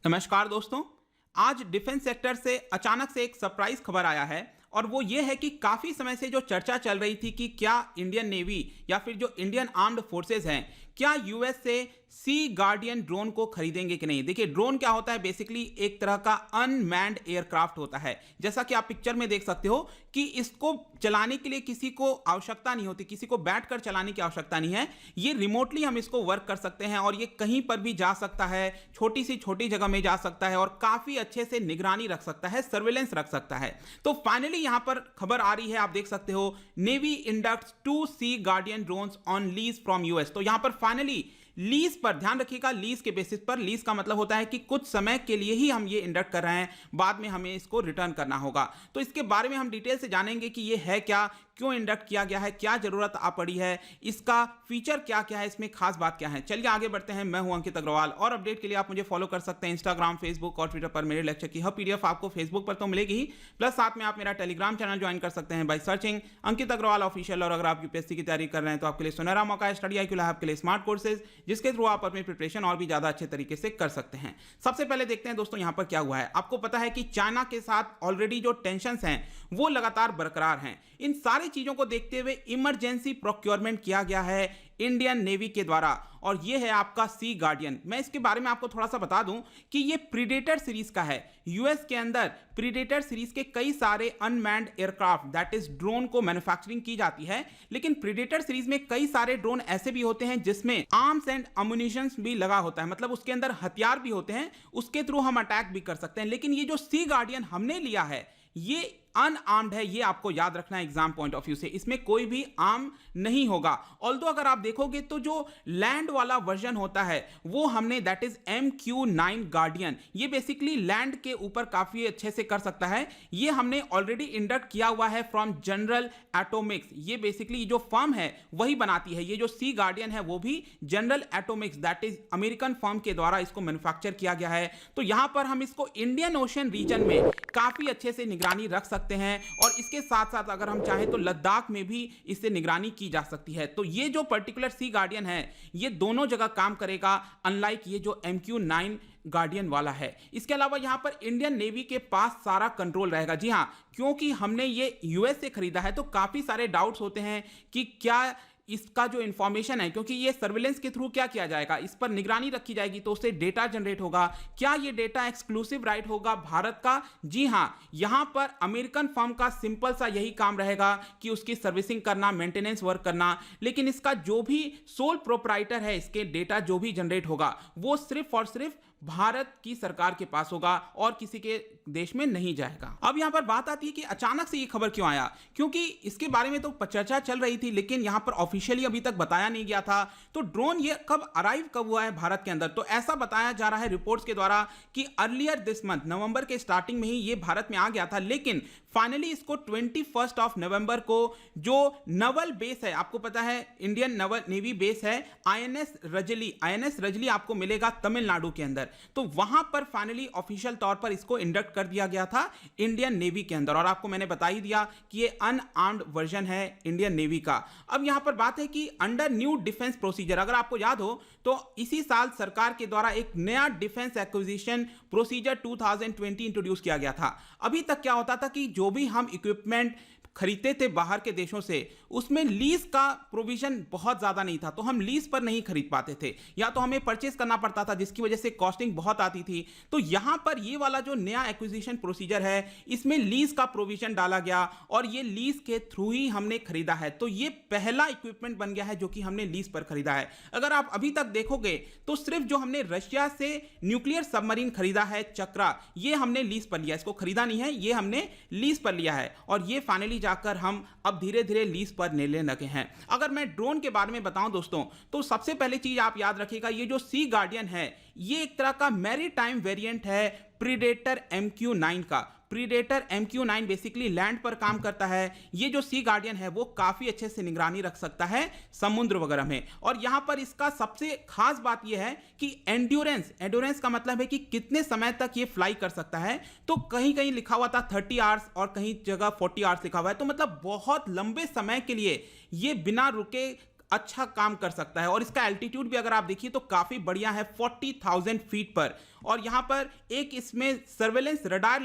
नमस्कार दोस्तों। आज डिफेंस सेक्टर से अचानक से एक सरप्राइज खबर आया है और वो ये है कि काफ़ी समय से जो चर्चा चल रही थी कि क्या इंडियन नेवी या फिर जो इंडियन आर्म्ड फोर्सेस हैं, क्या यूएस से सी गार्डियन ड्रोन को खरीदेंगे कि नहीं। देखिए, ड्रोन क्या होता है, बेसिकली एक तरह का अनमैन्ड एयरक्राफ्ट होता है। जैसा कि आप पिक्चर में देख सकते हो कि इसको चलाने के लिए किसी को आवश्यकता नहीं होती, किसी को बैठकर चलाने की आवश्यकता नहीं है। ये रिमोटली हम इसको वर्क कर सकते हैं और ये कहीं पर भी जा सकता है, छोटी सी छोटी जगह में जा सकता है और काफ़ी अच्छे से निगरानी रख सकता है, सर्वेलेंस रख सकता है। तो फाइनली यहां पर खबर आ रही है, आप देख सकते हो, navy inducts 2 sea guardian drones on lease from US. तो यहां पर फाइनली लीज पर, ध्यान रखिएगा, लीज के बेसिस पर। लीज का मतलब होता है कि कुछ समय के लिए ही हम ये इंडक्ट कर रहे हैं, बाद में हमें इसको रिटर्न करना होगा। तो इसके बारे में हम डिटेल से जानेंगे कि ये है क्या, क्यों इंडक्ट किया गया है, क्या जरूरत आ पड़ी है, इसका फीचर क्या क्या है, इसमें खास बात क्या है। चलिए आगे बढ़ते हैं। मैं हूं अंकित अग्रवाल और अपडेट के लिए आप मुझे फॉलो कर सकते हैं इंस्टाग्राम, फेसबुक और ट्विटर पर। मेरे लेक्चर की हर पीडीएफ आपको फेसबुक पर तो मिलेगी ही, प्लस साथ में आप मेरा टेलीग्राम चैनल ज्वाइन कर सकते हैं by searching Ankit Agrawal official. और अगर आप यूपीएससी की तैयारी कर रहे हैं तो आपके लिए सुनहरा मौका है स्टडी IQ लैब के लिए स्मार्ट कोर्सेज, जिसके थ्रू आप अपनी प्रिपरेशन और भी ज्यादा अच्छे तरीके से कर सकते हैं। सबसे पहले देखते हैं दोस्तों यहां पर क्या हुआ है। आपको पता है कि चाइना के साथ ऑलरेडी जो टेंशंस हैं वो लगातार बरकरार हैं। इन सारी चीजों को देखते हुए इमरजेंसी प्रोक्योरमेंट किया गया है इंडियन नेवी के द्वारा और ये है आपका सी गार्डियन। मैं इसके बारे में आपको थोड़ा सा बता दूं कि ये प्रीडेटर सीरीज का है। यूएस के अंदर प्रीडेटर सीरीज के कई सारे unmanned aircraft, that is drone, को मैन्युफैक्चरिंग की जाती है, लेकिन प्रीडेटर सीरीज में कई सारे ड्रोन ऐसे भी होते हैं जिसमें आर्म्स एंड अम्युनिशंस भी लगा होता है, मतलब उसके अंदर हथियार भी होते हैं, उसके थ्रू हम अटैक भी कर सकते हैं। लेकिन ये जो सी गार्डियन हमने लिया है ये अनआर्म्ड है, ये आपको याद रखना है एग्जाम पॉइंट ऑफ व्यू से। इसमें कोई भी आर्म नहीं होगा। ऑल्दो अगर आप देखोगे तो जो लैंड वाला वर्जन होता है वो हमने, दैट इज MQ-9 गार्डियन, ये बेसिकली लैंड के ऊपर काफी अच्छे से कर सकता है। ये हमने ऑलरेडी इंडक्ट किया हुआ है फ्रॉम जनरल एटॉमिक्स। ये बेसिकली जो फर्म है वही बनाती है। ये जो सी गार्डियन है वो भी general Atomics, that is American firm के द्वारा इसको मैन्युफैक्चर किया गया है। तो यहां पर हम इसको इंडियन ओशन रीजन में काफी अच्छे से निगरानी रख सकते हैं और इसके साथ साथ अगर हम चाहें तो लद्दाख में भी इससे निगरानी की जा सकती है। तो ये जो पर्टिकुलर सी गार्डियन है ये दोनों जगह काम करेगा, अनलाइक ये जो MQ-9 गार्डियन वाला है। इसके अलावा यहां पर इंडियन नेवी के पास सारा कंट्रोल रहेगा। जी हां, क्योंकि हमने ये यूएस से खरीदा है तो काफी सारे डाउट्स होते हैं कि क्या इसका जो इंफॉर्मेशन है, क्योंकि ये सर्विलेंस के थ्रू क्या किया जाएगा, इस पर निगरानी रखी जाएगी तो उससे डेटा जनरेट होगा। क्या ये डेटा एक्सक्लूसिव राइट होगा भारत का? जी हां, यहां पर अमेरिकन फर्म का सिंपल सा यही काम रहेगा कि उसकी सर्विसिंग करना, मेंटेनेंस वर्क करना, लेकिन इसका जो भी सोल प्रोप्राइटर है, इसके डेटा जो भी जनरेट होगा वो सिर्फ और सिर्फ भारत की सरकार के पास होगा और किसी के देश में नहीं जाएगा। अब यहां पर बात आती है कि अचानक से ये खबर क्यों आया, क्योंकि इसके बारे में तो चर्चा चल रही थी लेकिन यहां पर ऑफिशियली अभी तक बताया नहीं गया था। तो ड्रोन ये कब हुआ है भारत के अंदर, तो ऐसा बताया जा रहा है रिपोर्ट्स के द्वारा कि अर्लियर दिस मंथ, नवंबर के स्टार्टिंग में ही ये भारत में आ गया था, लेकिन फाइनली इसको 21 नवंबर को जो नवल बेस है, आपको पता है इंडियन नेवी बेस है INS रजली आपको मिलेगा तमिलनाडु के अंदर, तो वहां पर फाइनली ऑफिशियल तौर पर इसको इंडक्ट कर दिया गया था इंडियन नेवी के अंदर। और आपको मैंने बता ही दिया कि ये अनआर्म्ड वर्जन है इंडियन नेवी का। अब यहां पर बात है कि अंडर न्यू डिफेंस प्रोसीजर, अगर आपको याद हो तो इसी साल सरकार के द्वारा एक नया डिफेंस एक्विजिशन प्रोसीजर 2020 इंट्रोड्यूस किया गया था। अभी तक क्या होता था कि जो भी हम इक्विपमेंट खरीदते थे बाहर के देशों से, उसमें लीज का प्रोविजन बहुत ज़्यादा नहीं था, तो हम लीज पर नहीं खरीद पाते थे या तो हमें परचेज करना पड़ता था जिसकी वजह से कॉस्टिंग बहुत आती थी। तो यहाँ पर ये वाला जो नया एक्विजिशन प्रोसीजर है इसमें लीज का प्रोविजन डाला गया और ये लीज के थ्रू ही हमने खरीदा है। तो ये पहला इक्विपमेंट बन गया है जो कि हमने लीज पर खरीदा है। अगर आप अभी तक देखोगे तो सिर्फ जो हमने रशिया से न्यूक्लियर सबमरीन खरीदा है चक्रा, ये हमने लीज पर लिया, इसको खरीदा नहीं है, ये हमने लीज पर लिया है और ये फाइनली जाकर हम अब धीरे धीरे लीज पर लेने लगे हैं। अगर मैं ड्रोन के बारे में बताऊं दोस्तों, तो सबसे पहली चीज आप याद रखिएगा, ये जो सी गार्डियन है ये एक तरह का मैरीटाइम वेरिएंट है प्रीडेटर MQ-9 का। प्रीडेटर MQ-9 बेसिकली लैंड पर काम करता है। ये जो सी गार्डियन है वो काफी अच्छे से निगरानी रख सकता है समुद्र वगैरह में। और यहां पर इसका सबसे खास बात यह है कि एंड्योरेंस का मतलब है कि कितने समय तक ये फ्लाई कर सकता है। तो कहीं कहीं लिखा हुआ था 30 आवर्स और कहीं जगह 40 आवर्स लिखा हुआ है, तो मतलब बहुत लंबे समय के लिए ये बिना रुके अच्छा काम कर सकता है। और इसका एल्टीट्यूड भी अगर आप देखिए तो काफी बढ़िया है, 40,000 फीट पर। और यहाँ पर एक इसमें सर्वेलेंस रडार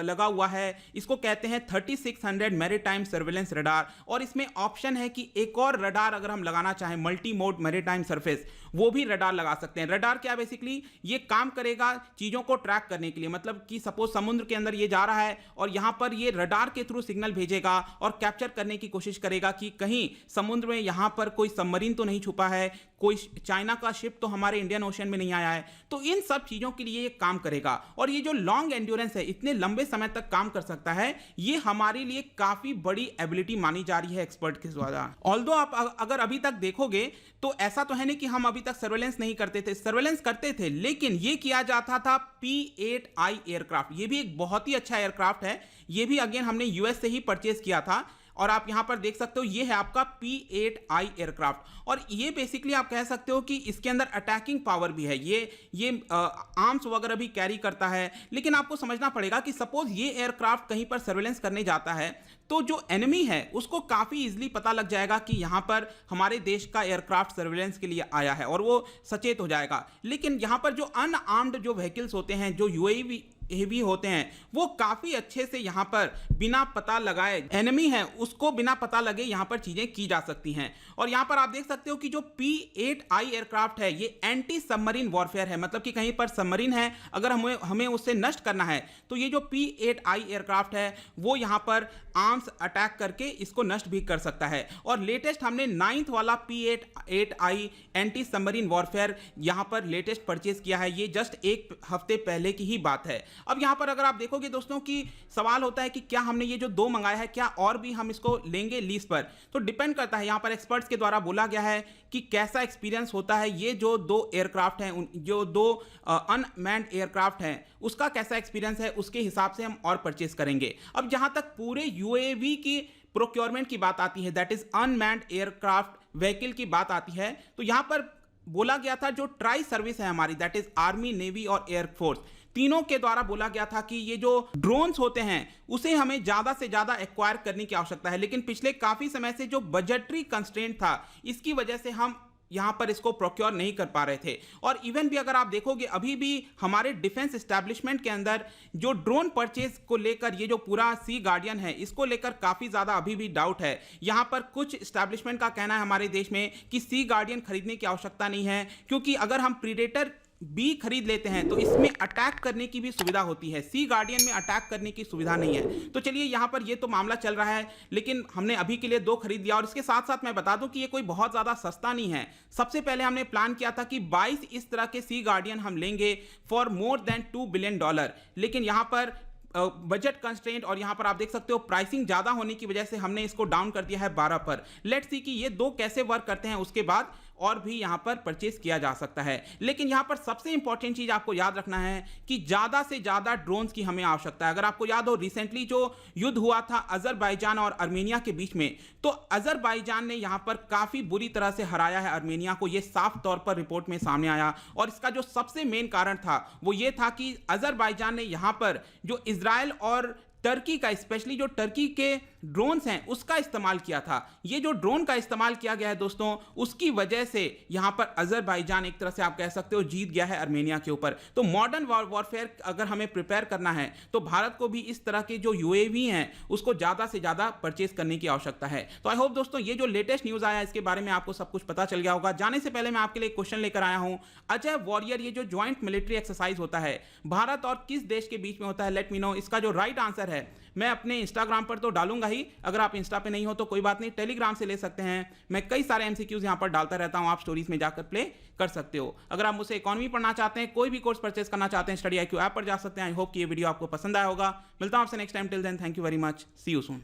लगा हुआ है, इसको कहते हैं 3600 मैरीटाइम सर्वेलेंस रडार। और इसमें ऑप्शन है कि एक और रडार अगर हम लगाना चाहें, मल्टी मोड मैरीटाइम सरफेस, वो भी रडार लगा सकते हैं। रडार क्या, बेसिकली ये काम करेगा चीजों को ट्रैक करने के लिए, मतलब कि सपोज समुद्र के अंदर ये जा रहा है और यहां पर ये रडार के थ्रू सिग्नल भेजेगा और कैप्चर करने की कोशिश करेगा कि कहीं समुद्र में यहां पर कोई सबमरीन तो नहीं छुपा है, कोई चाइना का शिप तो हमारे इंडियन ओशन में नहीं आया है। तो इन सब चीजों के लिए ये काम करेगा। और ये जो लॉन्ग एंड्योरेंस है, इतने लंबे समय तक काम कर सकता है, ये हमारे लिए काफी बड़ी एबिलिटी मानी जा रही है एक्सपर्ट के द्वारा। ऑल्दो आप अगर अभी तक देखोगे तो ऐसा तो है नहीं कि हम अभी तक सर्वेलेंस नहीं करते थे, सर्वेलेंस करते थे, लेकिन ये किया जाता था P8I एयरक्राफ्ट। ये भी एक बहुत ही अच्छा एयरक्राफ्ट है, ये भी अगेन हमने यूएस से ही परचेज किया था। और आप यहां पर देख सकते हो ये है आपका P8I एयरक्राफ्ट। और ये बेसिकली आप कह सकते हो कि इसके अंदर अटैकिंग पावर भी है, ये आर्म्स वगैरह भी कैरी करता है। लेकिन आपको समझना पड़ेगा कि सपोज ये एयरक्राफ्ट कहीं पर सर्वेलेंस करने जाता है तो जो एनिमी है उसको काफी इजीली पता लग जाएगा कि यहां पर हमारे देश का एयरक्राफ्ट सर्वेलेंस के लिए आया है और वो सचेत हो जाएगा। लेकिन यहां पर जो अनआर्म्ड जो व्हीकल्स होते हैं, जो यूएवी भी होते हैं, वो काफी अच्छे से यहां पर बिना पता लगाए एनिमी है उसको बिना पता लगे यहां पर चीजें की जा सकती हैं। और यहां पर आप देख सकते हो कि जो P8I एयरक्राफ्ट है ये एंटी सबमरीन वॉरफेयर है, मतलब कि कहीं पर सबमरीन है अगर हमें उससे नष्ट करना है तो ये जो P8I एयरक्राफ्ट है वो यहां पर आर्म्स अटैक करके इसको नष्ट भी कर सकता है। और लेटेस्ट हमने 9th वाला P8I एंटी सबमरीन वॉरफेयर यहां पर लेटेस्ट परचेज किया है, ये जस्ट एक हफ्ते पहले की ही बात है। अब यहां पर अगर आप देखोगे दोस्तों कि सवाल होता है कि क्या हमने ये जो दो मंगाया है क्या और भी हम इसको लेंगे लीज पर, तो डिपेंड करता है। यहां पर एक्सपर्ट्स के द्वारा बोला गया है कि कैसा एक्सपीरियंस होता है, ये जो दो एयरक्राफ्ट हैं, जो दो अनमैन्ड एयरक्राफ्ट हैं, उसका कैसा एक्सपीरियंस है, उसके हिसाब से हम और परचेज करेंगे। अब जहां तक पूरे यूएवी की प्रोक्योरमेंट की बात आती है, that is unmanned aircraft vehicle की बात आती है, तो यहां पर बोला गया था जो ट्राई सर्विस है हमारी, दैट इज आर्मी, नेवी और एयरफोर्स, तीनों के द्वारा बोला गया था कि ये जो ड्रोन्स होते हैं उसे हमें ज्यादा से ज्यादा एक्वायर करने की आवश्यकता है। लेकिन पिछले काफी समय से जो बजटरी कंस्ट्रेंट था, इसकी वजह से हम यहां पर इसको प्रोक्योर नहीं कर पा रहे थे। और इवन भी अगर आप देखोगे अभी भी हमारे डिफेंस एस्टैब्लिशमेंट के अंदर जो ड्रोन परचेज को लेकर ये जो पूरा सी गार्डियन है इसको लेकर काफी ज्यादा अभी भी डाउट है। यहां पर कुछ एस्टैब्लिशमेंट का कहना है हमारे देश में कि सी गार्डियन खरीदने की आवश्यकता नहीं है, क्योंकि अगर हम प्रीडेटर बी खरीद लेते हैं तो इसमें अटैक करने की भी सुविधा होती है, सी गार्डियन में अटैक करने की सुविधा नहीं है। तो चलिए यहां पर ये तो मामला चल रहा है, लेकिन हमने अभी के लिए दो खरीद लिया। और इसके साथ साथ मैं बता दूं कि ये कोई बहुत ज्यादा सस्ता नहीं है। सबसे पहले हमने प्लान किया था कि 22 इस तरह के सी गार्डियन हम लेंगे फॉर मोर देन $2 बिलियन, लेकिन यहां पर बजट कंस्ट्रेंट और यहां पर आप देख सकते हो प्राइसिंग ज्यादा होने की वजह से हमने इसको डाउन कर दिया है 12 पर। लेट्स सी कि ये दो कैसे वर्क करते हैं, उसके बाद और भी यहां पर परचेज किया जा सकता है। लेकिन यहां पर सबसे इंपॉर्टेंट चीज आपको याद रखना है कि ज्यादा से ज्यादा ड्रोन्स की हमें आवश्यकता है। अगर आपको याद हो रिसेंटली जो युद्ध हुआ था अजरबैजान और आर्मेनिया के बीच में, तो अजरबैजान ने यहां पर काफी बुरी तरह से हराया है आर्मेनिया को, यह साफ तौर पर रिपोर्ट में सामने आया। और इसका जो सबसे मेन कारण था वो ये था कि अजरबैजान ने यहां पर जो इजराइल और टर्की का, स्पेशली जो टर्की के ड्रोन्स हैं उसका इस्तेमाल किया था। ये जो ड्रोन का इस्तेमाल किया गया है दोस्तों, उसकी वजह से यहां पर अजरबैजान एक तरह से आप कह सकते हो जीत गया है आर्मेनिया के ऊपर। तो मॉडर्न वॉरफेयर अगर हमें प्रिपेयर करना है तो भारत को भी इस तरह के जो यूएवी हैं उसको ज्यादा से ज्यादा परचेज करने की आवश्यकता है। तो आई होप दोस्तों ये जो लेटेस्ट न्यूज आया इसके बारे में आपको सब कुछ पता चल गया होगा। जाने से पहले मैं आपके लिए क्वेश्चन लेकर आया हूं, अजय वॉरियर ये जो ज्वाइंट मिलिट्री एक्सरसाइज होता है भारत और किस देश के बीच में होता है, लेट मी नो। इसका जो राइट आंसर है मैं अपने इंस्टाग्राम पर तो डालूंगा ही, अगर आप इंस्टा पे नहीं हो तो कोई बात नहीं, टेलीग्राम से ले सकते हैं। मैं कई सारे एमसीक्यूज यहां पर डालता रहता हूं, आप स्टोरीज में जाकर प्ले कर सकते हो। अगर आप मुझसे इकोनॉमी पढ़ना चाहते हैं, कोई भी कोर्स परचेस करना चाहते हैं, स्टडी IQ ऐप पर जा सकते हैं। आई होप कि ये वीडियो आपको पसंद आया होगा। मिलता हूं आपसे next time, till then thank you very much, see you soon.